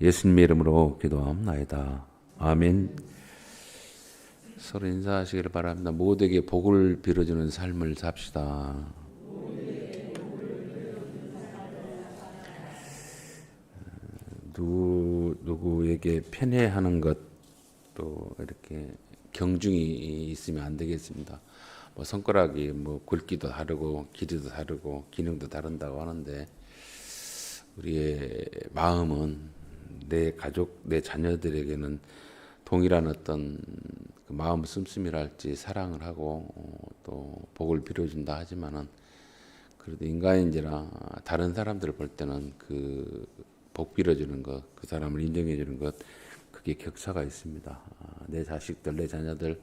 예수님의 이름으로 기도합나이다. 아멘. 서로 인사하시기를 바랍니다. 모두에게 복을 빌어주는 삶을 삽시다. 누구에게 편애하는 것도 이렇게 경중이 있으면 안 되겠습니다. 뭐 손가락이 뭐 굵기도 다르고 길이도 다르고 기능도 다른다고 하는데 우리의 마음은 내 가족, 내 자녀들에게는 동일한 어떤 그 마음 씀씀이랄지 사랑을 하고 또 복을 빌어준다 하지만은 그래도 인간인지라 다른 사람들을 볼 때는 그 복 빌어주는 것, 그 사람을 인정해주는 것, 그게 격차가 있습니다. 내 자식들, 내 자녀들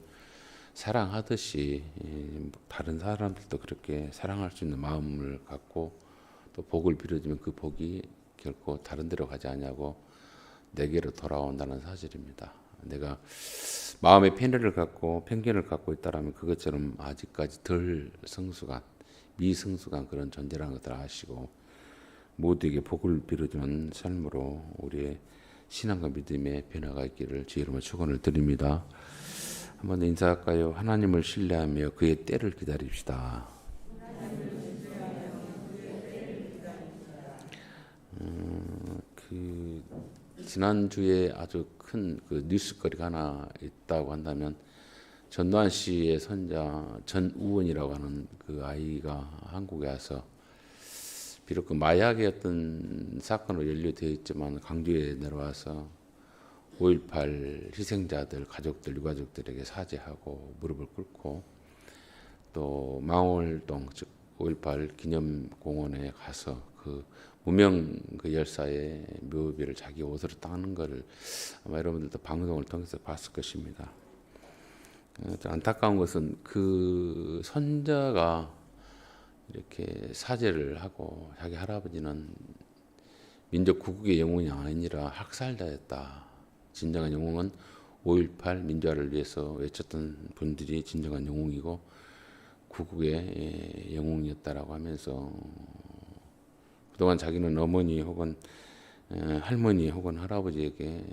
사랑하듯이 다른 사람들도 그렇게 사랑할 수 있는 마음을 갖고 또 복을 빌어주면 그 복이 결코 다른 데로 가지 않냐고 내게로 돌아온다는 사실입니다. 내가 마음의 편애를 갖고 편견을 갖고 있다라면 그것처럼 아직까지 덜 성숙한 미성숙한 그런 존재라는 것을 아시고 모두에게 복을 빌어주는 삶으로 우리의 신앙과 믿음의 변화가 있기를 주의 이름으로 축원을 드립니다. 한번 인사할까요? 하나님을 신뢰하며 그의 때를 기다립시다. 지난주에 아주 큰 그 뉴스거리가 하나 있다고 한다면 전두환 씨의 손자 전우원이라고 하는 그 아이가 한국에 와서 비록 그 마약의 어떤 사건으로 연루되어 있지만 강주에 내려와서 5.18 희생자들 가족들 유가족들에게 사죄하고 무릎을 꿇고 또 망월동 즉 5.18 기념공원에 가서 그 무명 그 열사의 묘비를 자기 옷으로 따는 것을 아마 여러분들도 방송을 통해서 봤을 것입니다. 안타까운 것은 그 손자가 이렇게 사죄를 하고 자기 할아버지는 민족 구국의 영웅이 아니라 학살자였다. 진정한 영웅은 5.18 민주화를 위해서 외쳤던 분들이 진정한 영웅이고 구국의 영웅이었다라고 하면서 그동안 자기는 어머니 혹은 할머니 혹은 할아버지에게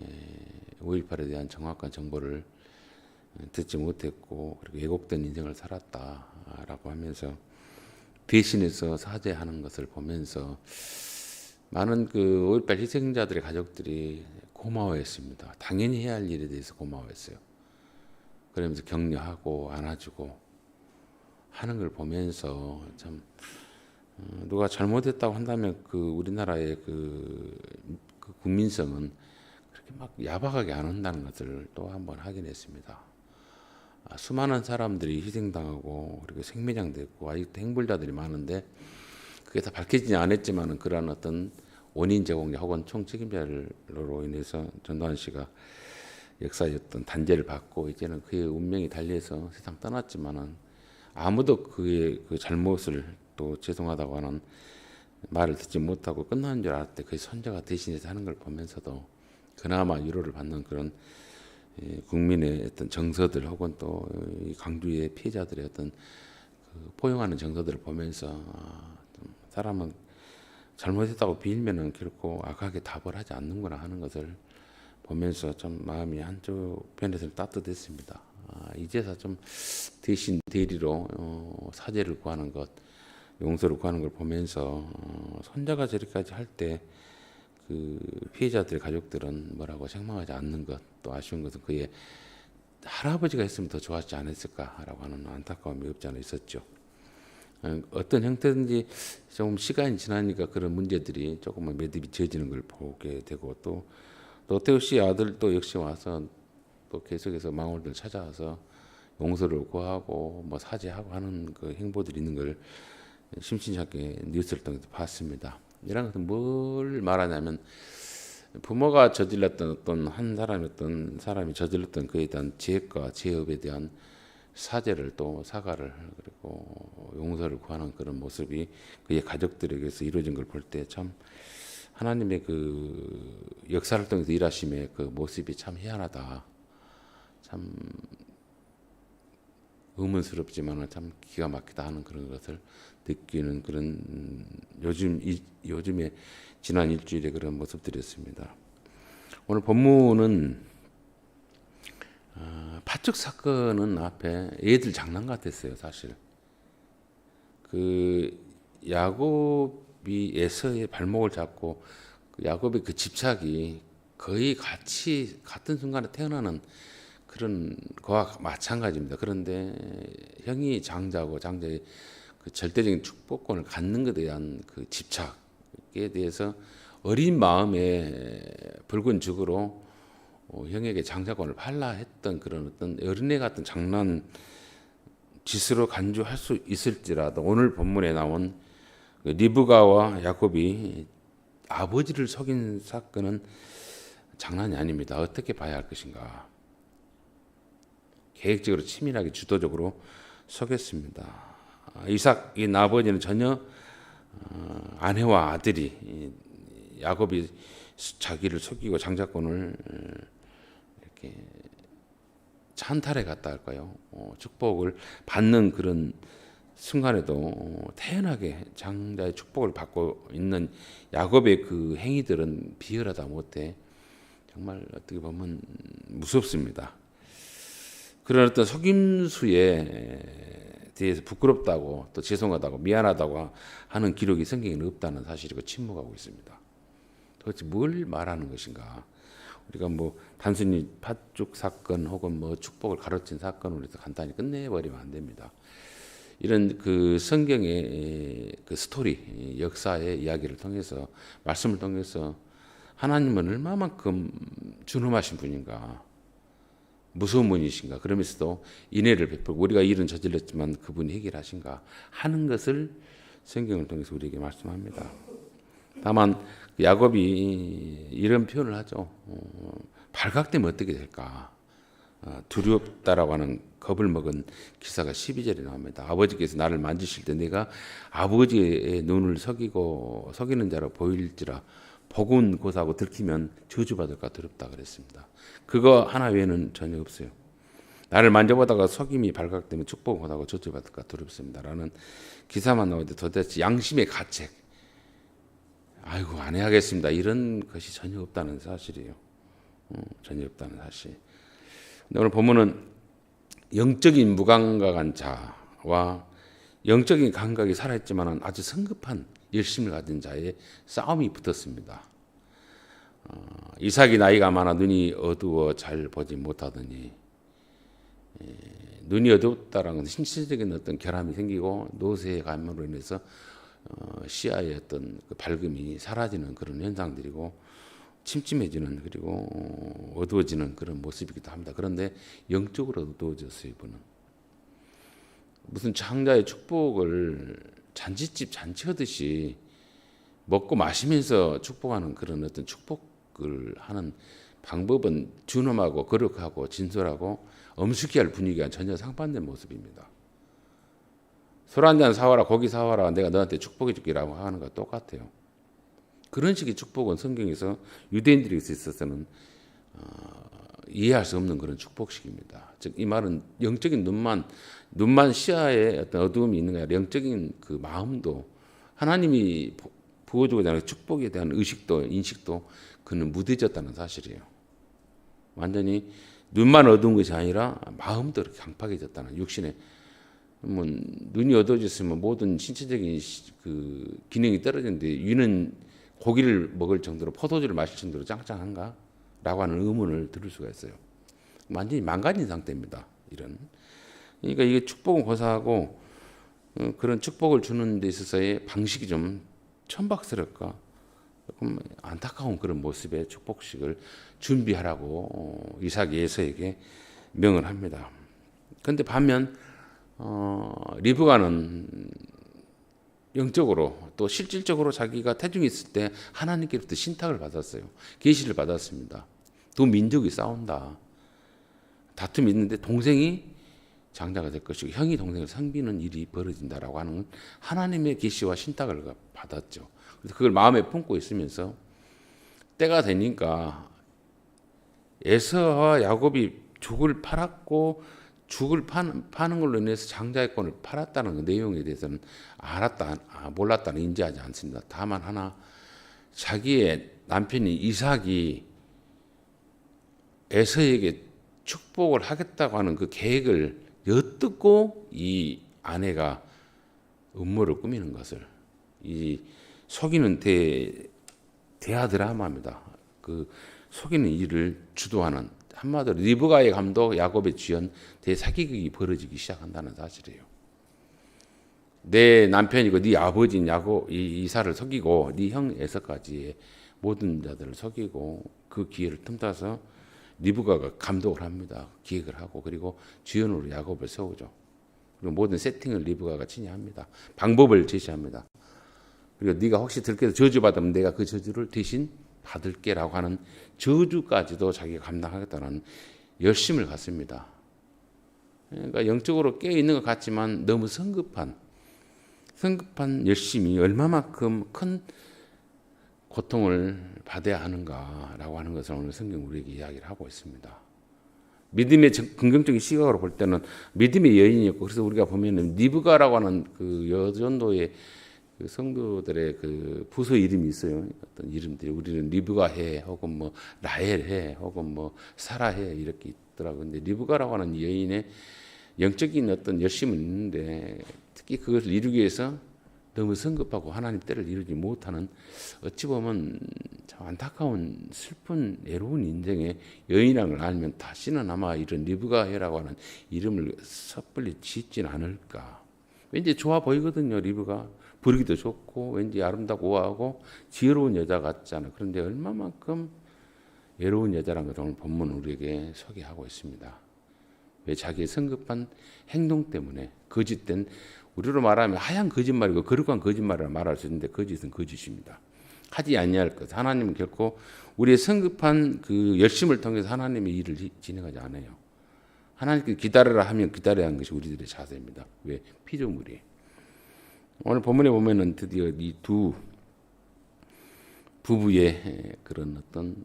5.18에 대한 정확한 정보를 듣지 못했고 그리고 왜곡된 인생을 살았다라고 하면서 대신해서 사죄하는 것을 보면서 많은 그 5.18 희생자들의 가족들이 고마워했습니다. 당연히 해야 할 일에 대해서 고마워했어요. 그러면서 격려하고 안아주고 하는 걸 보면서 참 누가 잘못했다고 한다면 그 우리나라의 그 국민성은 그렇게 막 야박하게 안 한다는 것을 또 한번 확인했습니다. 수많은 사람들이 희생당하고 그리고 생매장됐고 아직도 행불자들이 많은데 그게 다 밝혀지지 않았지만은 그러한 어떤 원인 제공자 혹은 총책임자로 인해서 전두환 씨가 역사의 어떤 단죄를 받고 이제는 그의 운명이 달려서 세상 떠났지만은 아무도 그의 그 잘못을 또 죄송하다고 하는 말을 듣지 못하고 끝나는 줄 알았대. 그의 손자가 대신해서 하는 걸 보면서도 그나마 위로를 받는 그런 국민의 어떤 정서들 혹은 또 강주의 피해자들의 어떤 그 포용하는 정서들을 보면서 사람은 잘못했다고 빌면은 결코 악하게 답을 하지 않는구나 하는 것을 보면서 좀 마음이 한쪽 편에서는 따뜻했습니다. 이제서 좀 대신 대리로 사죄를 구하는 것, 용서를 구하는 걸 보면서 손자가 저렇게까지 할 때 그 피해자들의 가족들은 뭐라고 책망하지 않는 것, 또 아쉬운 것은 그의 할아버지가 했으면 더 좋았지 않았을까라고 하는 안타까움이 없지 않아 있었죠. 어떤 형태든지 좀 시간이 지나니까 그런 문제들이 조금만 매듭이 지어지는 걸 보게 되고 또 노태우 씨 아들도 역시 와서 또 계속해서 망월들 찾아와서 용서를 구하고 뭐 사죄하고 하는 그 행보들이 있는 걸 심심찮게 뉴스를 통해서 봤습니다. 이런 것은 뭘 말하냐면 부모가 저질렀던 어떤 한 사람이 어떤 사람이 저질렀던 그에 대한 죄과 죄업에 대한 사죄를 또 사과를 그리고 용서를 구하는 그런 모습이 그의 가족들에게서 이루어진 걸 볼 때 참 하나님의 그 역사를 통해서 일하심의 그 모습이 참 희한하다. 참 의문스럽지만 참 기가 막히다 하는 그런 것을 느끼는 그런 요즘에 지난 일주일에 그런 모습들이었습니다. 오늘 본문은 파적 사건은 앞에 애들 장난 같았어요, 사실. 그 야곱이 에서의 발목을 잡고 야곱의 그 집착이 거의 같은 순간에 태어나는 그런 거와 마찬가지입니다. 그런데 형이 장자고 장자의 그 절대적인 축복권을 갖는 것에 대한 그 집착에 대해서 어린 마음에 붉은 죽으로 형에게 장자권을 팔라 했던 그런 어떤 어린애 같은 장난 짓으로 간주할 수 있을지라도 오늘 본문에 나온 리브가와 야곱이 아버지를 속인 사건은 장난이 아닙니다. 어떻게 봐야 할 것인가? 계획적으로 치밀하게 주도적으로 속였습니다. 이삭의 아버지는 전혀 아내와 아들이 야곱이 자기를 속이고 장자권을 이렇게 찬탈해 갔다 할까요? 축복을 받는 그런 순간에도 태연하게 장자의 축복을 받고 있는 야곱의 그 행위들은 비열하다 못해 정말 어떻게 보면 무섭습니다. 그런 어떤 속임수에 대해서 부끄럽다고 또 죄송하다고 미안하다고 하는 기록이 성경에는 없다는 사실이고 침묵하고 있습니다. 도대체 뭘 말하는 것인가? 우리가 뭐 단순히 팥죽 사건 혹은 뭐 축복을 가르친 사건으로 해서 간단히 끝내버리면 안 됩니다. 이런 그 성경의 그 스토리, 역사의 이야기를 통해서 말씀을 통해서 하나님은 얼마만큼 준엄하신 분인가, 무서운 분이신가, 그러면서도 인애를 베풀고 우리가 일은 저질렀지만 그분이 해결하신가 하는 것을 성경을 통해서 우리에게 말씀합니다. 다만 야곱이 이런 표현을 하죠. 발각되면 어떻게 될까? 두렵다라고 하는 겁을 먹은 기사가 12절에 나옵니다. 아버지께서 나를 만지실 때 내가 아버지의 눈을 속이는 자로 보일지라 복은 고사하고 들키면 저주받을까 두렵다 그랬습니다. 그거 하나 외에는 전혀 없어요. 나를 만져보다가 속임이 발각되면 축복은 고사하고 저주받을까 두렵습니다라는 기사만 나오는데 도대체 양심의 가책, 아이고 안 해야겠습니다, 이런 것이 전혀 없다는 사실이에요. 전혀 없다는 사실. 오늘 본문은 영적인 무감각한 자와 영적인 감각이 살아있지만 아주 성급한 열심을 가진 자의 싸움이 붙었습니다. 이삭이 나이가 많아 눈이 어두워 잘 보지 못하더니, 눈이 어둡다라는 것은 신체적인 어떤 결함이 생기고 노쇠의 감염으로 인해서 시야의 어떤 그 밝음이 사라지는 그런 현상들이고 침침해지는 그리고 어두워지는 그런 모습이기도 합니다. 그런데 영적으로 어두워졌어요. 이분은 무슨 장자의 축복을 잔치집 잔치하듯이 먹고 마시면서 축복하는 그런 어떤 축복을 하는 방법은 준엄하고 거룩하고 진솔하고 엄숙히 할 분위기와 전혀 상반된 모습입니다. 술 한잔 사와라, 고기 사와라, 내가 너한테 축복해 줄게라고 하는 것과 똑같아요. 그런 식의 축복은 성경에서 유대인들에게 있어서는 이해할 수 없는 그런 축복식입니다. 즉 이 말은 영적인 눈만 시야에 어떤 어두움이 있는 게 아니라 영적인 그 마음도 하나님이 부어주고자 하는 축복에 대한 의식도 인식도 그는 무뎌졌다는 사실이에요. 완전히 눈만 어두운 것이 아니라 마음도 이렇게 강팍해졌다는, 육신에 뭐 눈이 어두워졌으면 모든 신체적인 그 기능이 떨어지는데 위는 고기를 먹을 정도로 포도주를 마실 정도로 짱짱한가? 라고 하는 의문을 들을 수가 있어요. 완전히 망가진 상태입니다. 이런. 그러니까 이게 축복은 고사하고 그런 축복을 주는 데 있어서의 방식이 좀 천박스럽까 조금 안타까운 그런 모습의 축복식을 준비하라고 이삭이 에서에게 명을 합니다. 그런데 반면 리브가는 영적으로 또 실질적으로 자기가 태중이 있을 때 하나님께로부터 신탁을 받았어요. 계시를 받았습니다. 두 민족이 싸운다. 다툼이 있는데 동생이 장자가 될 것이고 형이 동생을 섬기는 일이 벌어진다라고 하는 하나님의 계시와 신탁을 받았죠. 그래서 그걸 마음에 품고 있으면서 때가 되니까 에서와 야곱이 죽을 팔았고 죽을 파는 걸로 인해서 장자권을 팔았다는 그 내용에 대해서는 몰랐다는 인지하지 않습니다. 다만 하나, 자기의 남편이 이삭이 에서에게 축복을 하겠다고 하는 그 계획을 엿듣고 이 아내가 음모를 꾸미는 것을, 이 속이는 대하드라마입니다. 그 속이는 일을 주도하는, 한마디로 리브가의 감독, 야곱의 주연, 대사기극이 벌어지기 시작한다는 사실이에요. 내 남편이고 네 아버지인 야곱 이사를 속이고 네 형 에서까지의 모든 자들을 속이고 그 기회를 틈타서 리브가가 감독을 합니다. 기획을 하고 그리고 주연으로 야곱을 세우죠. 그리고 모든 세팅을 리브가가 친히 합니다. 방법을 제시합니다. 그리고 네가 혹시 들켜서 저주받으면 내가 그 저주를 대신 받을게라고 하는 저주까지도 자기가 감당하겠다는 열심을 갖습니다. 그러니까 영적으로 깨어있는 것 같지만 너무 성급한 열심이 얼마만큼 큰 고통을 받아야 하는가라고 하는 것을 오늘 성경 우리에게 이야기를 하고 있습니다. 믿음의 긍정적인 시각으로 볼 때는 믿음의 여인이었고, 그래서 우리가 보면은 리브가라고 하는 그 여전도의 그 성도들의 그 부서 이름이 있어요. 어떤 이름들이 우리는 리브가해 혹은 뭐 라헬해 혹은 뭐 사라해 이렇게 있더라고요. 근데 리브가라고 하는 여인의 영적인 어떤 열심은 있는데 특히 그것을 이루기 위해서 너무 성급하고 하나님 때를 이루지 못하는, 어찌 보면 참 안타까운 슬픈 애로운 인생의 여인이라는 걸 알면 다시는 아마 이런 리브가해라고 하는 이름을 섣불리 짓진 않을까. 왠지 좋아 보이거든요. 리브가 부르기도 좋고 왠지 아름답고 우아하고 지혜로운 여자 같잖아요. 그런데 얼마만큼 외로운 여자라는 것을 오늘 본문은 우리에게 소개하고 있습니다. 왜? 자기의 성급한 행동 때문에, 거짓된, 우리로 말하면 하얀 거짓말이고 거룩한 거짓말이라 말할 수 있는데 거짓은 거짓입니다. 하지 아니할 것. 하나님은 결코 우리의 성급한 그 열심을 통해서 하나님의 일을 진행하지 않아요. 하나님께 기다려라 하면 기다려야 하는 것이 우리들의 자세입니다. 왜? 피조물이. 오늘 본문에 보면은 드디어 이 두 부부의 그런 어떤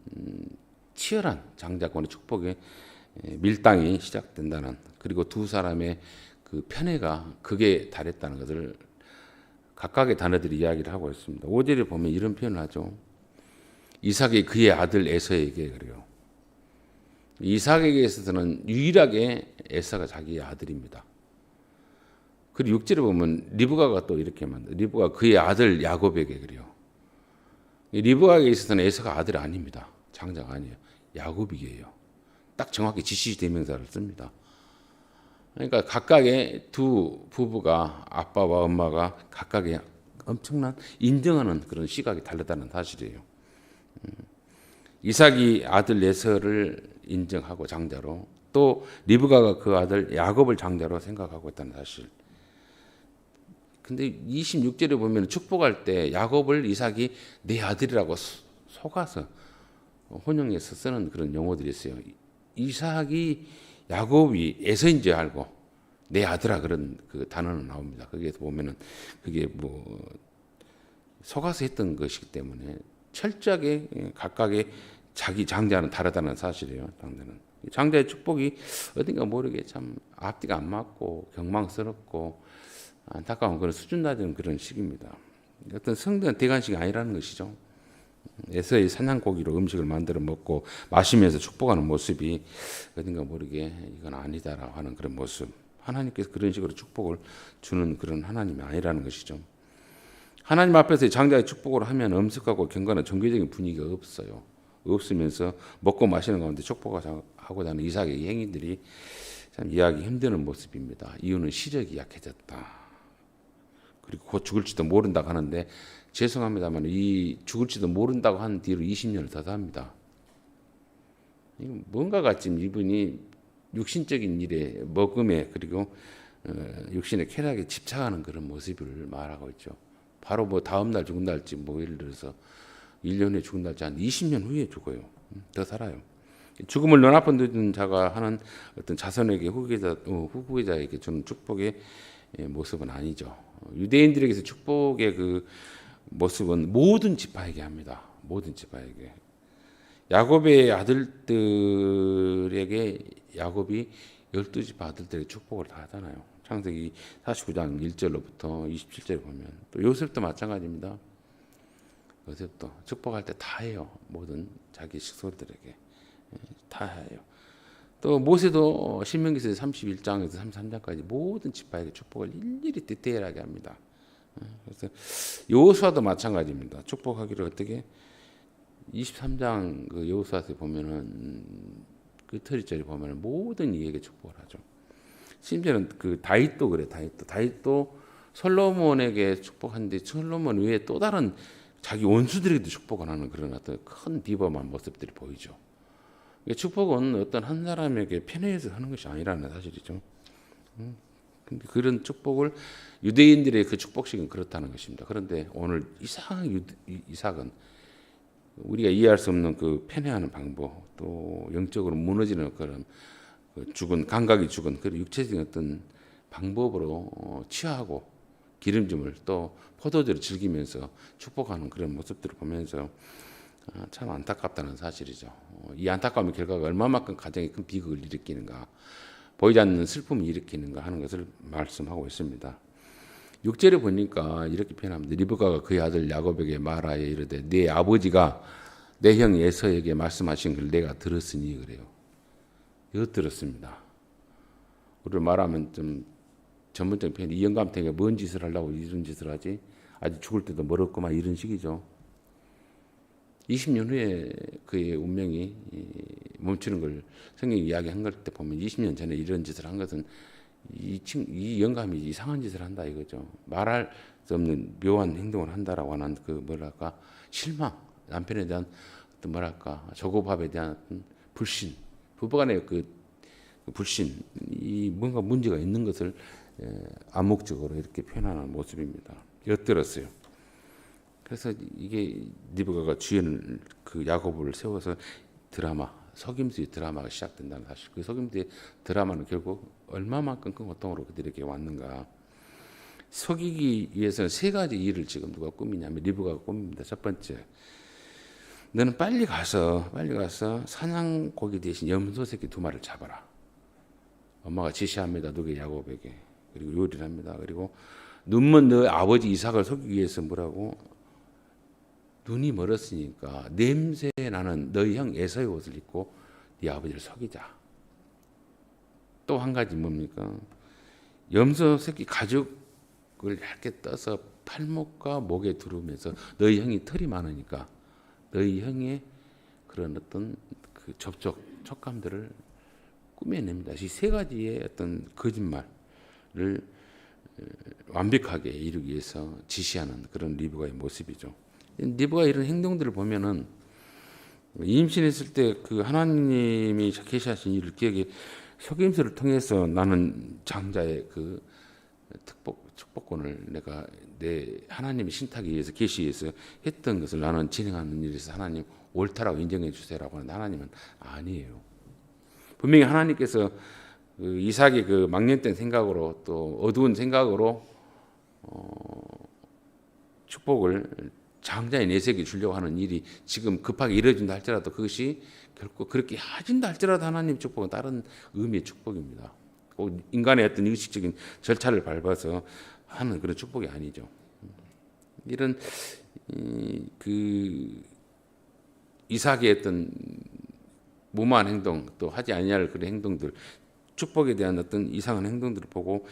치열한 장자권의 축복의 밀당이 시작된다는, 그리고 두 사람의 그 편애가 극에 달했다는 것을 각각의 단어들이 이야기를 하고 있습니다. 5절에 보면 이런 표현을 하죠. 이삭이 그의 아들 에서에게, 그래요. 이삭에게 있어서는 유일하게 에서가 자기의 아들입니다. 그리고 6절에 보면 리브가가 또 이렇게 만들어요. 리브가 그의 아들 야곱에게, 그래요. 리브가에게 있어서는 에서가 아들이 아닙니다. 장자가 아니에요. 야곱이에요. 딱 정확히 지시 대명사를 씁니다. 그러니까 각각의 두 부부가, 아빠와 엄마가 각각의 엄청난 인정하는 그런 시각이 다르다는 사실이에요. 이삭이 아들 에서를 인정하고 장자로, 또 리브가가 그 아들 야곱을 장자로 생각하고 있다는 사실. 근데 26절에 보면 축복할 때 야곱을 이삭이 내 아들이라고 속아서 혼용해서 쓰는 그런 용어들이 있어요. 이삭이 야곱이 에서인 줄 알고 내 아들아, 그런 그 단어는 나옵니다. 거기에서 보면은 그게 뭐 속아서 했던 것이기 때문에 철저하게 각각의 자기 장자는 다르다는 사실이에요. 장자의 축복이 어딘가 모르게 참 앞뒤가 안 맞고 경망스럽고 안타까운 그런 수준 낮은 그런 시기입니다. 어떤 성대한 대관식이 아니라는 것이죠. 에서의 사냥고기로 음식을 만들어 먹고 마시면서 축복하는 모습이 어딘가 모르게 이건 아니다라고 하는 그런 모습. 하나님께서 그런 식으로 축복을 주는 그런 하나님이 아니라는 것이죠. 하나님 앞에서 장자의 축복을 하면 엄숙하고 경건한 종교적인 분위기가 없어요. 없으면서 먹고 마시는 가운데 축복하고자 하는 이삭의 행위들이 참 이해하기 힘든 모습입니다. 이유는 시력이 약해졌다. 그리고 곧 죽을지도 모른다고 하는데, 죄송합니다만 이 죽을지도 모른다고 한 뒤로 20년을 더 삽니다. 뭔가가 지금 이분이 육신적인 일에, 먹음에, 그리고 육신의 쾌락에 집착하는 그런 모습을 말하고 있죠. 바로 뭐 다음 날 죽은 날지, 뭐 예를 들어서 1년 후에 죽은 날지 한 20년 후에 죽어요. 더 살아요. 죽음을 눈앞에 둔 자가 하는 어떤 자손에게 후계자에게 주는 축복의 모습은 아니죠. 유대인들에게서 축복의 그 모습은 모든 지파에게 합니다. 모든 지파에게. 야곱의 아들들에게 야곱이 12지파 아들들에게 축복을 다 하잖아요. 창세기 49장 1절로부터 27절 보면, 또 요셉도 마찬가지입니다. 요셉도 축복할 때 다 해요. 모든 자기 식솔들에게 다 해요. 또 모세도 신명기서 31장에서 33장까지 모든 지파에게 축복을 일일이 디테일하게 합니다. 그래서 여호수아도 마찬가지입니다. 축복하기를 어떻게 23장 그 여호수아서 보면은 그 터리짜리 보면은 모든 이에게 축복을 하죠. 심지어는 그 다윗도 그래. 다윗도 솔로몬에게 축복하는데 솔로몬 외에 또 다른 자기 원수들에게도 축복을 하는 그런 어떤 큰 비범한 모습들이 보이죠. 축복은 어떤 한 사람에게 편해서 하는 것이 아니라는 사실이죠. 근데 그런 축복을 유대인들의 그 축복식은 그렇다는 것입니다. 그런데 오늘 이삭은 우리가 이해할 수 없는 그 편애하는 방법, 또 영적으로 무너지는 그런 죽은 감각이 죽은 그런 육체적인 어떤 방법으로 취하고 기름짐을 또 포도주를 즐기면서 축복하는 그런 모습들을 보면서 참 안타깝다는 사실이죠. 이 안타까움의 결과가 얼마만큼 가정에 큰 비극을 일으키는가, 보이지 않는 슬픔을 일으키는가 하는 것을 말씀하고 있습니다. 6절에 보니까 이렇게 표현합니다. 리브가가 그의 아들 야곱에게 말하여 이르되 네 아버지가 내 형 에서에게 말씀하신 걸 내가 들었으니 그래요. 이거 들었습니다. 우리를 말하면 좀 전문적인 표현, 이 영감탱이가 뭔 짓을 하려고 이런 짓을 하지? 아직 죽을 때도 멀었구만 이런 식이죠. 20년 후에 그의 운명이 멈추는 걸 성경이 이야기한 걸 때 보면 20년 전에 이런 짓을 한 것은 이 영감이 이상한 짓을 한다 이거죠. 말할 수 없는 묘한 행동을 한다라고 하는 그 뭐랄까 실망, 남편에 대한 어떤 뭐랄까 조급함에 대한 어떤 불신, 부부간의 그 불신, 이 뭔가 문제가 있는 것을 암묵적으로 이렇게 표현하는 모습입니다. 엿들었어요. 그래서 이게 리브가가 주연을 그 야곱을 세워서 드라마, 속임수의 드라마가 시작된다는 사실. 그 속임수의 드라마는 결국 얼마만큼 큰 고통으로 그들에게 왔는가. 속이기 위해서는 세 가지 일을 지금 누가 꾸미냐면 리브가가 꾸밉니다. 첫 번째, 너는 빨리 가서 사냥고기 대신 염소 새끼 2마리를 잡아라. 엄마가 지시합니다. 누구 야곱에게. 그리고 요리를 합니다. 그리고 눈먼 너 아버지 이삭을 속이기 위해서 뭐라고? 눈이 멀었으니까 냄새 나는 너희 형 에서의 옷을 입고 네 아버지를 속이자. 또 한 가지 뭡니까? 염소 새끼 가죽을 얇게 떠서 팔목과 목에 두르면서 너희 형이 털이 많으니까 너희 형의 그런 어떤 그 촉감들을 꾸며냅니다. 이 세 가지의 어떤 거짓말을 완벽하게 이루기 위해서 지시하는 그런 리브가의 모습이죠. 리브가 이런 행동들을 보면은 임신했을 때 그 하나님이 계시하신 일을 기억에 속임수를 통해서 나는 장자의 그 축복권을 내가 내 하나님의 신탁에 의해서 계시해서 했던 것을 나는 진행하는 일에서 하나님 옳다라고 인정해 주세요라고 하는데 하나님은 아니에요. 분명히 하나님께서 그 이삭의 그 망령된 생각으로 또 어두운 생각으로 축복을 장자의 내세에게 주려고 하는 일이 지금 급하게 이루어진다 할지라도 그것이 결코 그렇게 하진다 할지라도 하나님 축복은 다른 의미의 축복입니다. 꼭 인간의 어떤 의식적인 절차를 밟아서 하는 그런 축복이 아니죠. 이런 그 이삭의 어떤 무모한 행동 또 하지 아니할 그런 행동들 축복에 대한 어떤 이상한 행동들을 보고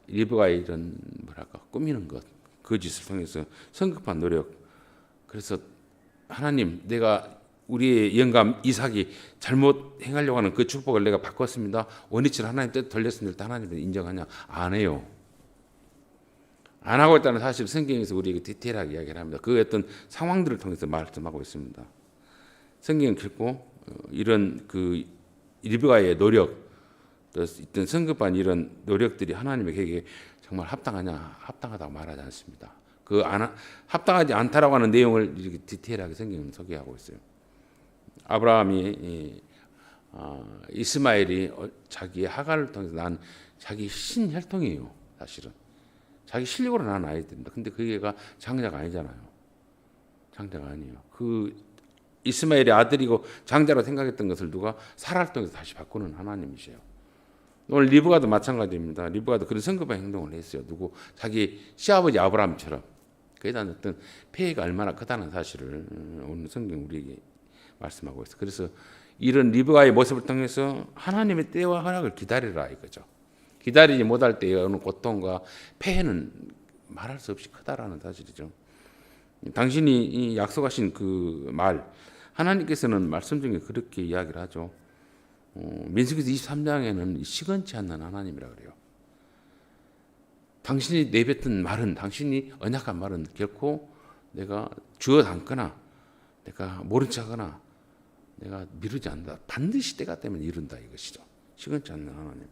리브가의 이런 뭐랄까 꾸미는 것 거짓을 통해서 성급한 노력 그래서 하나님 내가 우리의 영감 이삭이 잘못 행하려고 하는 그 축복을 내가 바꿨습니다. 원위치를 하나님 뜻 돌렸습니다. 하나님은 인정하냐? 안 해요. 안 하고 있다는 사실 성경에서 우리에게 디테일하게 이야기를 합니다. 그 어떤 상황들을 통해서 말씀하고 있습니다. 성경은 결코 이런 그 리브가의 노력 또 있던 성급한 이런 노력들이 하나님의 계획에 정말 합당하다고 말하지 않습니다. 합당하지 않다라고 하는 내용을 이렇게 디테일하게 성경은 소개하고 있어요. 아브라함이 이스마엘이 자기의 하갈을 통해서 난 자기 신혈통이에요. 사실은 자기 실력으로 낳은 아이들입니다. 근데 그 애가 장자가 아니잖아요. 장자가 아니에요. 그 이스마엘의 아들이고 장자로 생각했던 것을 누가 사라를 통해서 다시 바꾸는 하나님이세요. 오늘 리브가도 마찬가지입니다. 리브가도 그런 성급한 행동을 했어요. 누구 자기 시아버지 아브라함처럼. 그에 대한 어떤 폐해가 얼마나 크다는 사실을 오늘 성경 우리에게 말씀하고 있어요. 그래서 이런 리브가의 모습을 통해서 하나님의 때와 허락을 기다리라 이거죠. 기다리지 못할 때의 어느 고통과 폐해는 말할 수 없이 크다라는 사실이죠. 당신이 이 약속하신 그 말, 하나님께서는 말씀 중에 그렇게 이야기를 하죠. 민수기서 23장에는 시건치 않는 하나님이라 그래요. 당신이 내뱉은 말은, 당신이 언약한 말은 결코 내가 주어 담거나 내가 모른 척하거나 내가 미루지 않는다. 반드시 때가 되면 이룬다 이것이죠. 시건치 않는 하나님.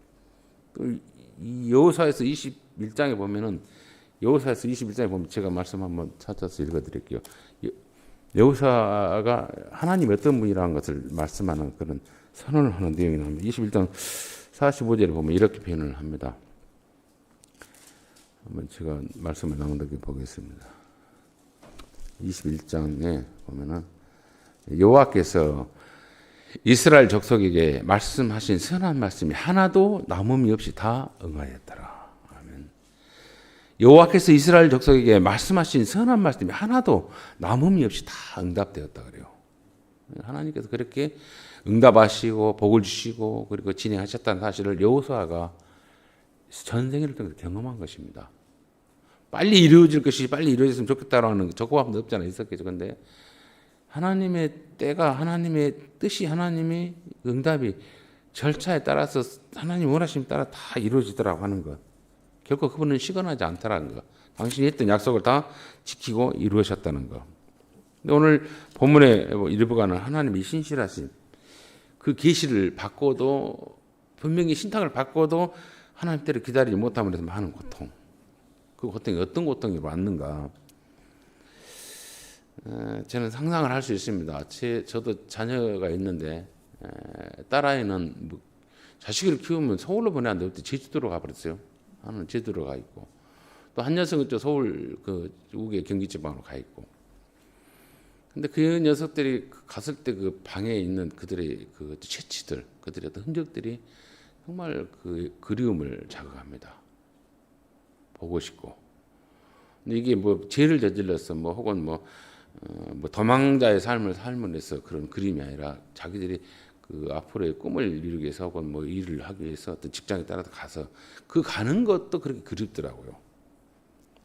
이 여호사에서 21장에 보면은 여호사에서 21장에 보면 제가 말씀 한번 찾아서 읽어드릴게요. 여호사가 하나님 어떤 분이라는 것을 말씀하는 그런 선언을 하는 내용이 나옵니다. 21장 45절에 보면 이렇게 표현을 합니다. 한번 제가 말씀을 나누게 보겠습니다. 21장에 보면은 여호와께서 이스라엘 족속에게 말씀하신 선한 말씀이 하나도 남음이 없이 다 응하였더라. 아멘. 여호와께서 이스라엘 족속에게 말씀하신 선한 말씀이 하나도 남음이 없이 다 응답되었다 그래요. 하나님께서 그렇게 응답하시고 복을 주시고 그리고 진행하셨다는 사실을 여호수아가 전생애를 통해서 경험한 것입니다. 빨리 이루어질 것이 빨리 이루어졌으면 좋겠다라는 적고함도 없잖아요. 있었겠죠. 근데 하나님의 때가 하나님의 뜻이 하나님의 응답이 절차에 따라서 하나님 원하심에 따라 다 이루어지더라고 하는 것. 결코 그분은 시건하지 않다라는 것. 당신이 했던 약속을 다 지키고 이루셨다는 것. 근데 오늘 본문의 일부가는 하나님이 신실하신 그 계시를 받고도 분명히 신탁을 받고도 하나님 때를 기다리지 못함으로 해서 많은 고통. 그 고통이 어떤 고통이 왔는가? 저는 상상을 할 수 있습니다. 저도 자녀가 있는데 딸아이는 자식을 키우면 서울로 보내야 하는데 제주도로 가버렸어요. 하나는 제주도로 가 있고 또 한 녀석은 또 서울 그 우계 경기지방으로 가 있고. 근데 그 녀석들이 갔을 때 그 방에 있는 그들의 그 채취들, 그들의 어떤 흔적들이 정말 그 그리움을 자극합니다. 보고 싶고. 근데 이게 뭐 죄를 저질러서 뭐 혹은 뭐 도망자의 삶을 삶으로서 그런 그림이 아니라 자기들이 그 앞으로의 꿈을 이루기 위해서 혹은 뭐 일을 하기 위해서 어떤 직장에 따라서 가서 그 가는 것도 그렇게 그립더라고요.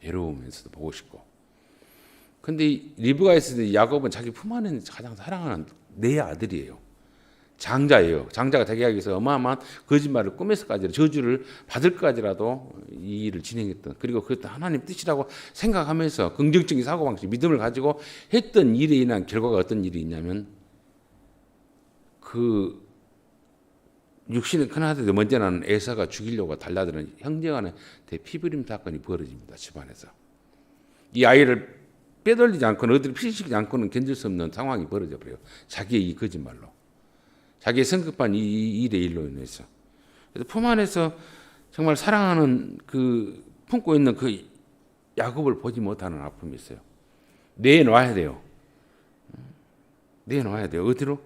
외로우면서도 보고 싶고. 근데 리브가 있을 때 야곱은 자기 품 안에 가장 사랑하는 네 아들이에요. 장자예요. 장자가 되게 하기 위해서 어마어마한 거짓말을 꿈에서까지 저주를 받을까지라도 이 일을 진행했던, 그리고 그것도 하나님 뜻이라고 생각하면서 긍정적인 사고방식, 믿음을 가지고 했던 일에 인한 결과가 어떤 일이 있냐면 그 육신의 큰아들도 먼저 나는 에사가 죽이려고 달라드는 형제간의 대피부림 사건이 벌어집니다. 집안에서. 이 아이를 빼돌리지 않고는 어디를 피시키지 않고는 견딜 수 없는 상황이 벌어져 버려요. 자기의 이 거짓말로. 자기의 성급한 이 일의 일로 인해서. 그래서 품 안에서 정말 사랑하는 그 품고 있는 그 야곱을 보지 못하는 아픔이 있어요. 내놔야 돼요. 내놔야 돼요. 어디로?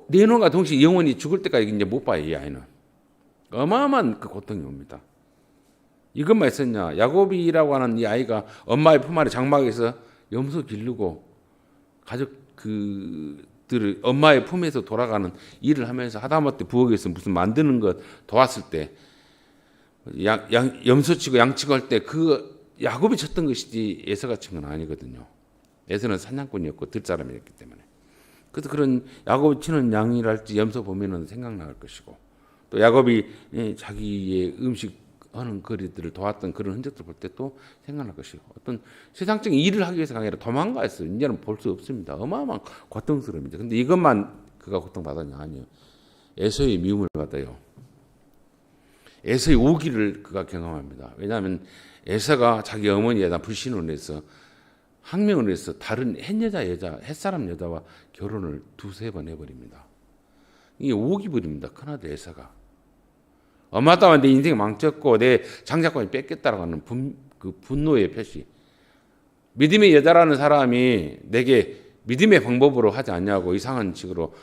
내놓은과 동시에 영원히 죽을 때까지 이제 못 봐요. 이 아이는. 어마어마한 그 고통이 옵니다. 이것만 있었냐? 야곱이라고 하는 이 아이가 엄마의 품 안에 장막에서 염소 기르고 가족 그들을 엄마의 품에서 돌아가는 일을 하면서 하다못해 부엌에서 무슨 만드는 것 도왔을 때 염소 치고 양 치고 할 때 그 야곱이 쳤던 것이지 에서가 친 건 아니거든요. 에서는 사냥꾼이었고 들사람이었기 때문에. 그래서 그런 야곱이 치는 양이랄지 염소 보면은 생각날 것이고 또 야곱이 자기의 음식 하는 거리들을 도왔던 그런 흔적들 볼 때 또 생각날 것이고 어떤 세상적인 일을 하기 위해서가 아니라 도망가했어요. 이제는 볼 수 없습니다. 어마어마한 고통스러움이죠. 근데 이것만 그가 고통받았냐? 아니요. 에서의 미움을 받아요. 에서의 오기를 그가 경험합니다. 왜냐하면 에서가 자기 어머니에 대한 불신으로 해서 항명을 해서 다른 햇사람 여자와 결혼을 두세 번 해버립니다. 이게 오기 부립니다. 큰아들 에서가. 엄마 때문에 내 인생이 망쳤고 내 장자권이 뺏겼다라고 하는 그 분노의 표시. 믿음의 여자라는 사람이 내게 믿음의 방법으로 하지 않냐고 이상한 식으로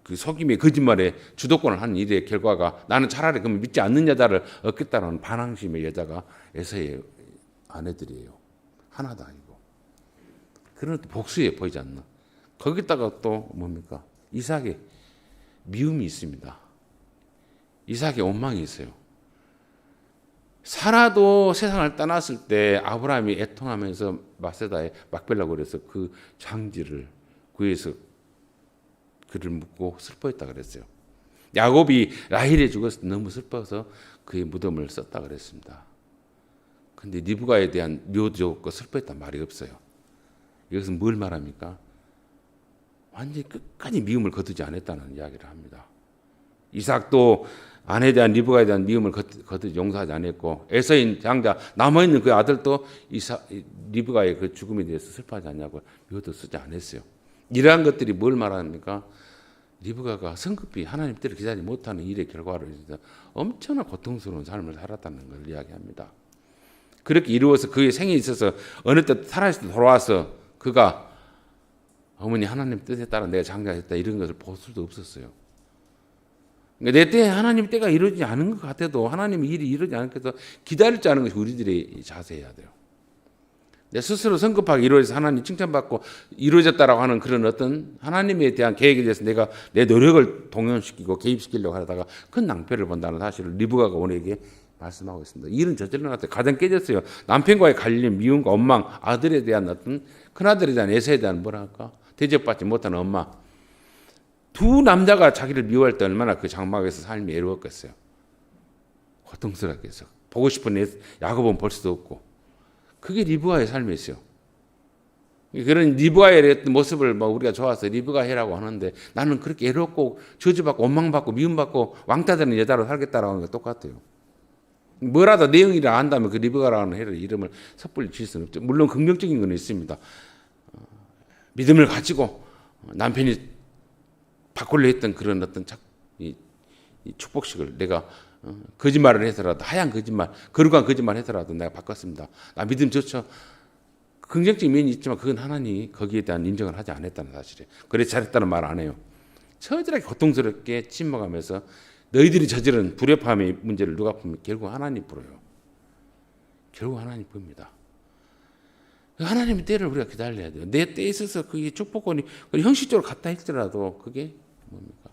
그 속임의 거짓말에 주도권을 하는 일의 결과가 나는 차라리 그러면 믿지 않는 여자를 얻겠다는 반항심의 여자가 에서의 아내들이에요. 하나도 아니고. 그런 복수에 보이지 않나. 거기다가 또 뭡니까? 이삭의 미움이 있습니다. 이삭의 원망이 있어요. 사라도 세상을 떠났을 때 아브라함이 애통하면서 마세다에 막벨라고 그래서 그 장지를 구해서 그를 묻고 슬퍼했다 그랬어요. 야곱이 라헬이 죽어서 너무 슬퍼서 그의 무덤을 썼다 그랬습니다. 근데 리브가에 대한 묘도 없고 슬퍼했단 말이 없어요. 이것은 뭘 말합니까? 완전히 끝까지 미움을 거두지 않았다는 이야기를 합니다. 이삭도 아내에 대한 리브가에 대한 미움을 거두지 용서하지 않았고 에서인 장자 남아있는 그 아들도 리브가의 그 죽음에 대해서 슬퍼하지 않냐고 묘도 쓰지 않았어요. 이러한 것들이 뭘 말합니까? 리브가가 성급히 하나님 뜻을 기다리지 못하는 일의 결과로 엄청난 고통스러운 삶을 살았다는 걸 이야기합니다. 그렇게 이루어서 그의 생에 있어서 어느 때 살아있을 때 돌아와서 그가 어머니 하나님 뜻에 따라 내가 장자했다 이런 것을 볼 수도 없었어요. 그러니까 내 때에 하나님 때가 이루어지지 않은 것 같아도 하나님의 일이 이루어지지 않겠도 기다릴 줄 아는 것이 우리들의 자세여야 돼요. 내 스스로 성급하게 이루어져서 하나님 칭찬받고 이루어졌다라고 하는 그런 어떤 하나님에 대한 계획에 대해서 내가 내 노력을 동원시키고 개입시키려고 하다가 큰 낭패를 본다는 사실을 리브가가 오늘에게 말씀하고 있습니다. 일은 저질러놨대. 가정 깨졌어요. 남편과의 갈림, 미움과 원망, 아들에 대한 어떤 큰아들에 대한 에서에 대한 뭐랄까 대접받지 못하는 엄마. 두 남자가 자기를 미워할 때 얼마나 그 장막에서 삶이 애로웠겠어요. 고통스럽겠어. 보고 싶은 야곱은 볼 수도 없고. 그게 리브가의 삶이었어요. 그런 리브가의 모습을 우리가 좋아서 리브가해라고 하는데 나는 그렇게 애롭고 저주받고 원망받고 미움받고 왕따되는 여자로 살겠다라고 하는 게 똑같아요. 뭐라도 내용이라 안다면 그 리브가라는 해를 이름을 섣불리 지을 수는 없죠. 물론 긍정적인 건 있습니다. 믿음을 가지고 남편이 바꾸려 했던 그런 어떤 이 축복식을 내가 거짓말을 해서라도 하얀 거짓말, 거룩한 거짓말 해서라도 내가 바꿨습니다. 나 믿음 좋죠. 긍정적인 면이 있지만 그건 하나님이 거기에 대한 인정을 하지 않았다는 사실이에요. 그래서 잘했다는 말 안 해요. 처절하게 고통스럽게 침묵하면서 너희들이 저지른 불협화음의 문제를 누가 풉니까? 결국 하나님 풀어요. 결국 하나님 풉니다. 하나님의 때를 우리가 기다려야 돼요. 내 때에 있어서 그게 축복권이 형식적으로 갖다 할지라도 그게 뭡니까?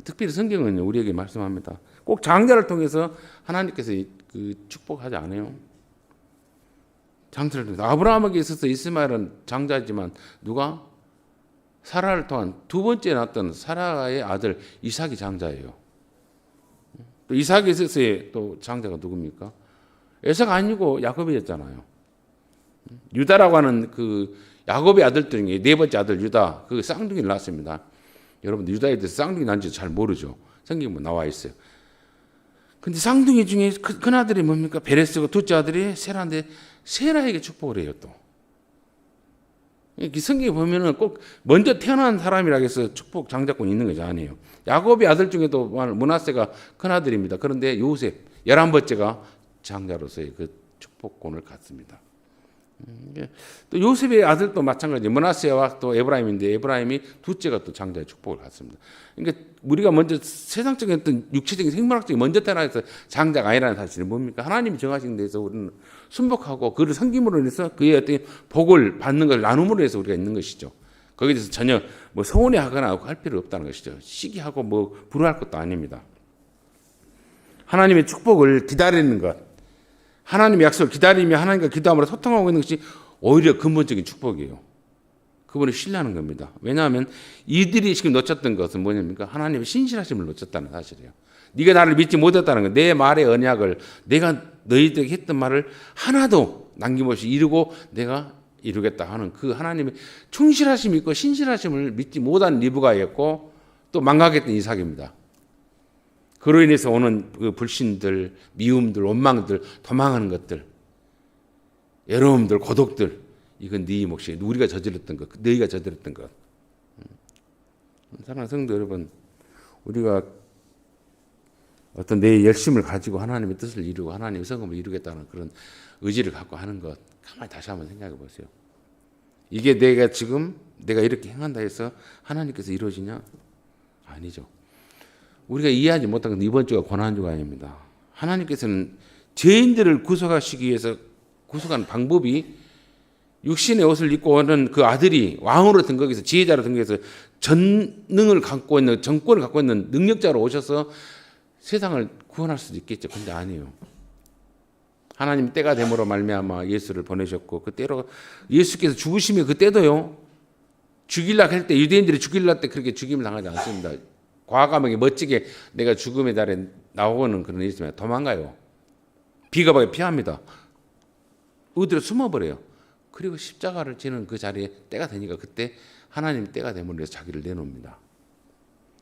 특별히 성경은 우리에게 말씀합니다. 꼭 장자를 통해서 하나님께서 그 축복하지 않아요. 장자를 통해서 아브라함에게 있어서 이스마엘은 장자지만 누가 사라를 통한 두 번째 낳았던 사라의 아들 이삭이 장자예요. 또 이삭에 있어서의 또 장자가 누굽니까? 에서가 아니고 야곱이었잖아요. 유다라고 하는 그 야곱의 아들 중에 네 번째 아들 유다 그 쌍둥이를 낳았습니다. 여러분들 유다에 대해서 쌍둥이 난지 잘 모르죠. 성경에 나와 있어요. 근데 쌍둥이 중에 큰 아들이 뭡니까? 베레스고 둘째 아들이 세라인데 세라에게 축복을 해요 또. 성경에 보면은 꼭 먼저 태어난 사람이라 해서 축복 장자권이 있는 것이 아니에요. 야곱의 아들 중에도 므낫세가 큰 아들입니다. 그런데 요셉 11번째가 장자로서의 그 축복권을 갖습니다. 또 요셉의 아들도 마찬가지 므낫세와 또 에브라임인데 에브라임이 둘째가 또 장자의 축복을 갖습니다. 그러니까 우리가 먼저 세상적인 어떤 육체적인 생물학적인 먼저 태어나서 장자가 아니라는 사실은 뭡니까? 하나님이 정하신 데서 우리는 순복하고 그를 섬김으로 인해서 그의 어떤 복을 받는 걸 나눔으로 해서 우리가 있는 것이죠. 거기에 대해서 전혀 뭐 서운해하거나 할 필요 없다는 것이죠. 시기하고 뭐 불효할 것도 아닙니다. 하나님의 축복을 기다리는 것, 하나님의 약속을 기다리며 하나님과 기도함으로 소통하고 있는 것이 오히려 근본적인 축복이에요. 그분을 신뢰하는 겁니다. 왜냐하면 이들이 지금 놓쳤던 것은 뭐냐니까 하나님의 신실하심을 놓쳤다는 사실이에요. 네가 나를 믿지 못했다는 거, 내 말의 언약을 내가 너희들에게 했던 말을 하나도 남김없이 이루고 내가 이루겠다 하는 그 하나님의 충실하심이 있고 신실하심을 믿지 못한 리브가였고 또 망각했던 이삭입니다. 그로 인해서 오는 그 불신들, 미움들, 원망들, 도망하는 것들, 외로움들, 고독들, 이건 네 몫이 우리가 저질렀던 것, 너희가 저질렀던 것. 사랑하는 성도 여러분, 우리가 어떤 내 열심을 가지고 하나님의 뜻을 이루고 하나님의 성금을 이루겠다는 그런 의지를 갖고 하는 것, 가만히 다시 한번 생각해 보세요. 이게 내가 지금 내가 이렇게 행한다 해서 하나님께서 이루어지냐? 아니죠. 우리가 이해하지 못한 건 이번 주가 고난주가 아닙니다. 하나님께서는 죄인들을 구속하시기 위해서 구속하는 방법이 육신의 옷을 입고 오는 그 아들이 왕으로 등극해서 지혜자로 등극해서 전능을 갖고 있는 정권을 갖고 있는 능력자로 오셔서 세상을 구원할 수도 있겠죠. 근데 아니에요. 하나님 때가 됨으로 말미암아 예수를 보내셨고 그 때로 예수께서 죽으시면 그 때도요. 죽일라 할 때 유대인들이 죽일라 할 때 그렇게 죽임을 당하지 않습니다. 과감하게 멋지게 내가 죽음의 달에 나오고는 그런 일이 있으면 도망가요. 비겁하게 피합니다. 어디로 숨어버려요. 그리고 십자가를 지는 그 자리에 때가 되니까 그때 하나님 때가 되므로 해서 자기를 내놓습니다.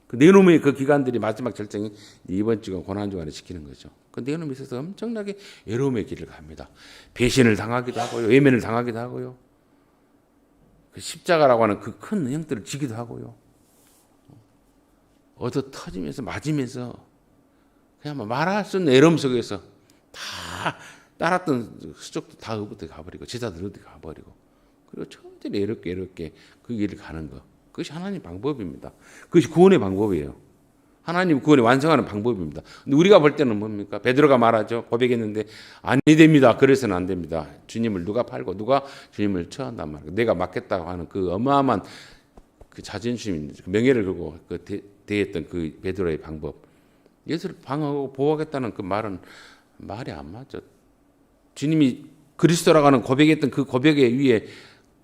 그 내놓음의 그 기간들이 마지막 절정이 이번 주간 고난주간에 지키는 거죠. 그 내놓음에 있어서 엄청나게 외로움의 길을 갑니다. 배신을 당하기도 하고요. 외면을 당하기도 하고요. 그 십자가라고 하는 그 큰 형들을 지기도 하고요. 얻어 터지면서 맞으면서 그냥 말할 수 없는 외로움 속에서 다 따랐던 수족도 다 어디 가버리고 제자들 어디 가버리고 그리고 천천히 외롭게 그 길을 가는 것. 그것이 하나님 방법입니다. 그것이 구원의 방법이에요. 하나님 구원을 완성하는 방법입니다. 근데 우리가 볼 때는 뭡니까? 베드로가 말하죠. 고백했는데 아니 됩니다. 그래서는 안 됩니다. 주님을 누가 팔고 누가 주님을 처한단 말이에요. 내가 맡겠다고 하는 그 어마어마한 그 자존심, 명예를 걸고 그 대했던 그 베드로의 방법. 예수를 방어하고 보호하겠다는 그 말은 말이 안 맞죠. 주님이 그리스도라고 하는 고백했던 그 고백에 위에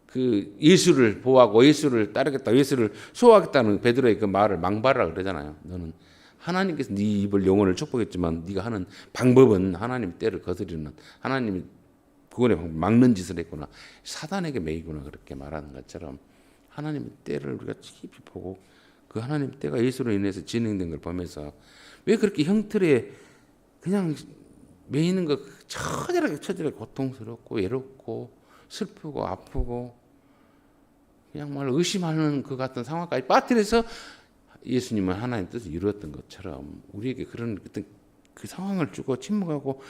그 예수를 보호하고 예수를 따르겠다, 예수를 수호하겠다는 베드로의 그 말을 망발이라고 그러잖아요. 너는 하나님께서 네 입을 영혼을 축복했지만 네가 하는 방법은 하나님 때를 거스르는 하나님이 구원의 방법 막는 짓을 했구나. 사단에게 매이구나 그렇게 말하는 것처럼 하나님의 때를 우리가 깊이 보고 그 하나님 때가 예수로 인해서 진행된 걸 보면서 왜 그렇게 형틀에 그냥 매이는 거 처절하게 고통스럽고 외롭고 슬프고 아프고 그냥 말 의심하는 그 같은 상황까지 빠뜨려서 예수님은 하나님 뜻을 이루었던 것처럼 우리에게 그런 어떤 그 상황을 주고 침묵하고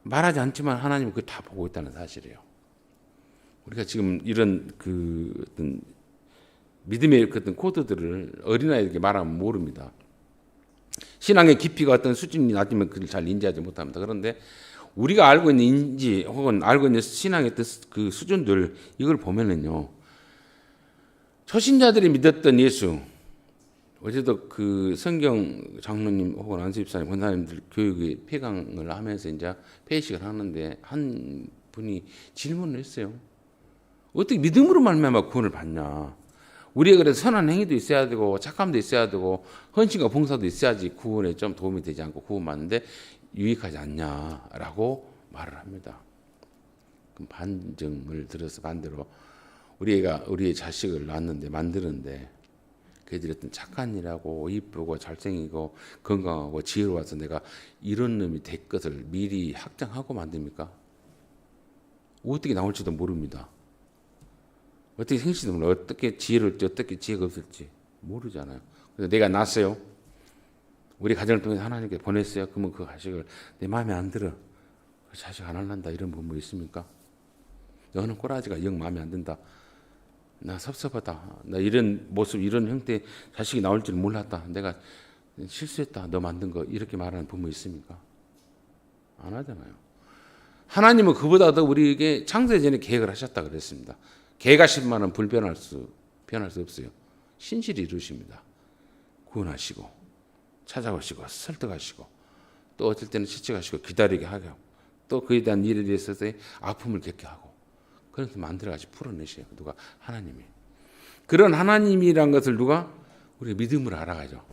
말하지 않지만 하나님은 그걸 다 보고 있다는 사실이에요. 우리가 지금 이런 그 어떤 믿음의 어떤 코드들을 어린아이에게 말하면 모릅니다. 신앙의 깊이가 어떤 수준이 낮으면 그걸 잘 인지하지 못합니다. 그런데 우리가 알고 있는 인지 혹은 알고 있는 신앙의 그 수준들 이걸 보면은요. 초신자들이 믿었던 예수 어제도 그 성경 장로님 혹은 안수집사님 권사님들 교육의 폐강을 하면서 이제 폐식을 하는데 한 분이 질문을 했어요. 어떻게 믿음으로 말미암아 구원을 받냐? 우리가 그래서 선한 행위도 있어야 되고 착함도 있어야 되고 헌신과 봉사도 있어야지 구원에 좀 도움이 되지 않고 구원받는데 유익하지 않냐라고 말을 합니다. 그럼 반증을 들어서 반대로 우리가 우리의 자식을 낳았는데 만드는데 그들이 어떤 착한 일하고 이쁘고 잘생기고 건강하고 지혜로워서 내가 이런 놈이 될 것을 미리 확정하고 만듭니까? 어떻게 나올지도 모릅니다. 어떻게 생길지도 몰라. 어떻게 지혜로울지 어떻게 지혜가 없을지 모르잖아요. 그래서 내가 낳았어요. 우리 가정을 통해서 하나님께 보냈어요. 그러면 그 자식을 내 마음에 안 들어. 그 자식 안 할란다 이런 부모 있습니까? 너는 꼬라지가 영 마음에 안 든다. 나 섭섭하다. 나 이런 모습 이런 형태의 자식이 나올 줄 몰랐다. 내가 실수했다. 너 만든 거 이렇게 말하는 부모 있습니까? 안 하잖아요. 하나님은 그보다 더 우리에게 창세 전에 계획을 하셨다 그랬습니다. 계획하신만은 변할 수 없어요. 신실히 이루십니다. 구원하시고 찾아오시고 설득하시고 또 어떨 때는 시책하시고 기다리게 하고 또 그에 대한 일에 대해서의 아픔을 겪게 하고 그래서 만들어가지고 풀어내셔요. 누가? 하나님이. 그런 하나님이란 것을 누가? 우리가 믿음으로 알아가죠.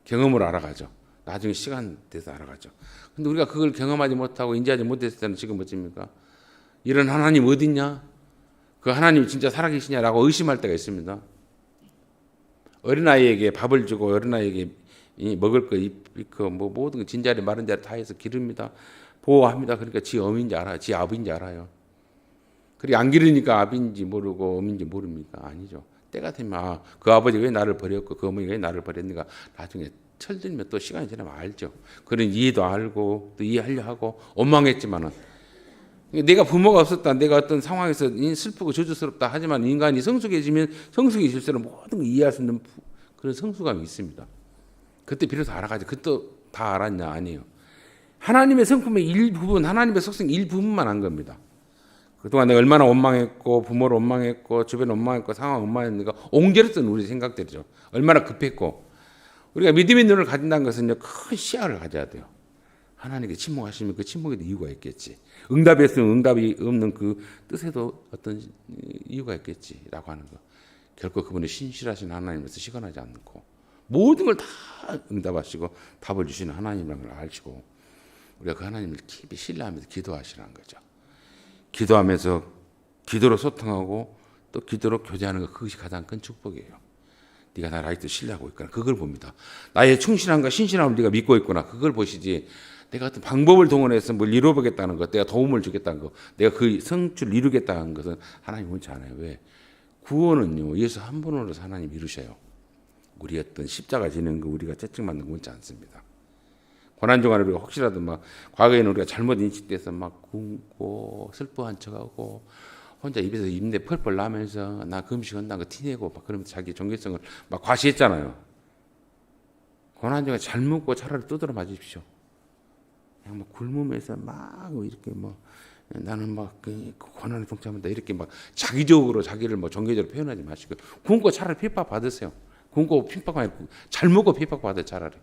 경험으로 알아가죠. 나중에 시간 돼서 알아가죠. 근데 우리가 그걸 경험하지 못하고 인지하지 못했을 때는 지금 어찌입니까? 이런 하나님 어디 있냐? 그 하나님이 진짜 살아계시냐라고 의심할 때가 있습니다. 어린아이에게 밥을 주고 어린아이에게 먹을 거 입고 뭐 모든 거 진자리 마른 자리 다 해서 기릅니다. 보호합니다. 그러니까 지 어미인지 알아요. 지 아버인지 알아요. 그리고 안 기르니까 아비인지 모르고 어미인지 모릅니까? 아니죠. 때가 되면 그 아버지가 왜 나를 버렸고 그 어머니가 왜 나를 버렸는가 나중에 철들면 또 시간이 지나면 알죠. 그런 이해도 알고 또 이해하려 하고 원망했지만은 내가 부모가 없었다. 내가 어떤 상황에서 슬프고 저주스럽다. 하지만 인간이 성숙해지면 성숙해질수록 모든 걸 이해할 수 있는 그런 성숙감이 있습니다. 그때 비로소 알아가죠. 그때 다 알았냐? 아니에요. 하나님의 성품의 일부분, 하나님의 속성 일부분만 한 겁니다. 그동안 내가 얼마나 원망했고 부모를 원망했고 주변 원망했고 상황 원망했는가 옹졸했던 우리 생각들이죠. 얼마나 급했고 우리가 믿음의 눈을 가진다는 것은 큰 시야를 가져야 돼요. 하나님께 침묵하시면 그 침묵에도 이유가 있겠지. 응답이 없으면 응답이 없는 그 뜻에도 어떤 이유가 있겠지라고 하는 거. 결코 그분이 신실하신 하나님에서 시건하지 않고 모든 걸 다 응답하시고 답을 주시는 하나님이라는 걸 아시고 우리가 그 하나님을 깊이 신뢰하면서 기도하시라는 거죠. 기도하면서 기도로 소통하고 또 기도로 교제하는 것 그것이 가장 큰 축복이에요. 네가 나를 아직도 신뢰하고 있구나. 그걸 봅니다. 나의 충실함과 신실함을 네가 믿고 있구나. 그걸 보시지. 내가 어떤 방법을 동원해서 뭘 이루어보겠다는 것, 내가 도움을 주겠다는 것, 내가 그 성취를 이루겠다는 것은 하나님 원치 않아요. 왜? 구원은요 예수 한 분으로서 하나님 이루셔요. 우리 어떤 십자가 지는 거 우리가 채찍맞는 거 원치 않습니다. 고난중간에 우리가 혹시라도 막 과거에는 우리가 잘못 인식돼서 막 굶고 슬퍼한 척하고 혼자 입에서 입내 펄펄 나면서 나 금식한다는 거 티내고 막 그러면서 자기 종교성을 막 과시했잖아요. 고난중간에 잘 먹고 차라리 두드려 맞으십시오. 그냥 막 굶으면서 막 이렇게 뭐 나는 막 고난에 동참한다 이렇게 막 자기적으로 자기를 뭐 종교적으로 표현하지 마시고 굶고 차라리 핍박 받으세요. 굶고 핍박 아니고 잘 먹고 핍박 받아 차라리.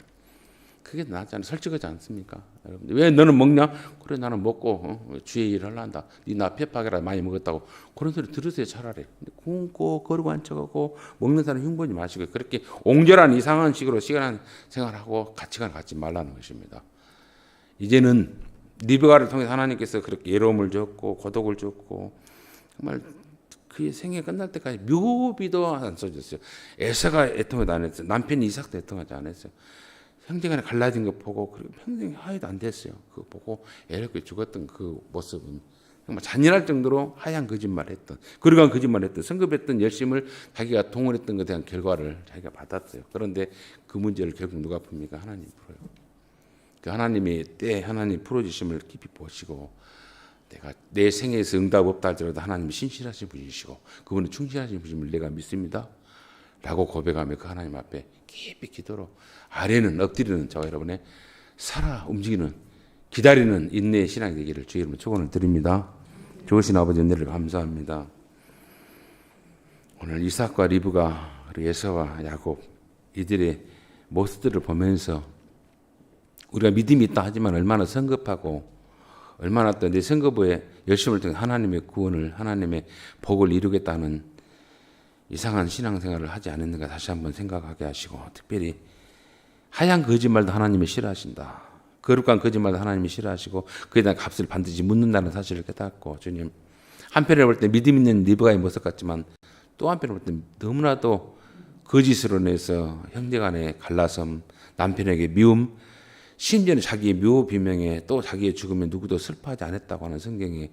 그게 낫잖아요. 솔직하지 않습니까? 여러분들 왜 너는 먹냐? 그래 나는 먹고 주의 일을 하려한다. 네 나 핍박이라 많이 먹었다고 그런 소리 들으세요 차라리. 굶고 거르고 앉혀가고 먹는 사람 흉보지 마시고 그렇게 옹졸한 이상한 식으로 시간 생활하고 가치관을 갖지 말라는 것입니다. 이제는 리브가를 통해 하나님께서 그렇게 예로움을 줬고 고독을 줬고 정말 그의 생애 끝날 때까지 묘비도 안 써줬어요. 에서가 애통하지 않았어요. 남편이 이삭도 애통하지 않았어요. 형제간에 갈라진 거 보고 평생 화해도 안 됐어요. 그거 보고 애롭게 죽었던 그 모습은 정말 잔인할 정도로 하얀 거짓말했던 그러한 거짓말했던 성급했던 열심을 자기가 동원했던 것에 대한 결과를 자기가 받았어요. 그런데 그 문제를 결국 누가 풉니까? 하나님 풀어요. 그 하나님이 때 하나님 풀어주심을 깊이 보시고 내가 내 생애에서 응답 없다 할지라도 하나님이 신실하신 분이시고 그분은 충실하신 분임을 내가 믿습니다. 라고 고백하며 그 하나님 앞에 깊이 기도로 아래는 엎드리는 저와 여러분의 살아 움직이는 기다리는 인내의 신앙이 되기를 주의 이름으로 축원을 드립니다. 좋으신 아버지 은혜를 감사합니다. 오늘 이삭과 리브가 그리고 에서와 야곱 이들의 모습들을 보면서 우리가 믿음이 있다 하지만 얼마나 성급하고 얼마나 또 내 성급의 열심을 통해 하나님의 구원을 하나님의 복을 이루겠다는 이상한 신앙생활을 하지 않았는가 다시 한번 생각하게 하시고 특별히 하얀 거짓말도 하나님이 싫어하신다. 거룩한 거짓말도 하나님이 싫어하시고 그에 대한 값을 반드시 묻는다는 사실을 깨닫고 주님 한편으로 볼 때 믿음 있는 리브가의 모습 같지만 또 한편으로 볼 때 너무나도 거짓으로 인해서 형제간의 갈라섬 남편에게 미움 심지어는 자기의 묘 비명에 또 자기의 죽음에 누구도 슬퍼하지 않았다고 하는 성경에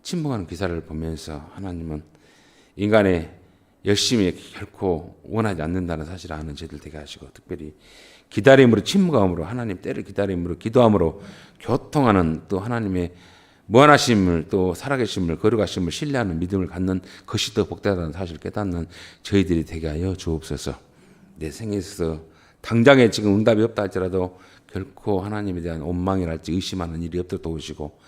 침묵하는 기사를 보면서 하나님은 인간의 열심히 결코 원하지 않는다는 사실을 아는 저희들 되게 하시고 특별히 기다림으로 침묵함으로 하나님 때를 기다림으로 기도함으로 교통하는 또 하나님의 무한하심을 또 살아계심을 거룩하심을 신뢰하는 믿음을 갖는 것이 더 복되다는 사실을 깨닫는 저희들이 되게 하여 주옵소서. 내 생에서 당장에 지금 응답이 없다 할지라도 결코 하나님에 대한 원망이랄지 의심하는 일이 없도록 도우시고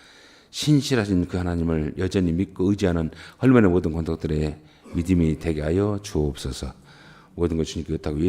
신실하신 그 하나님을 여전히 믿고 의지하는 헐면의 모든 권속들의 믿음이 되게 하여 주옵소서. 모든 것 주님께 의탁하고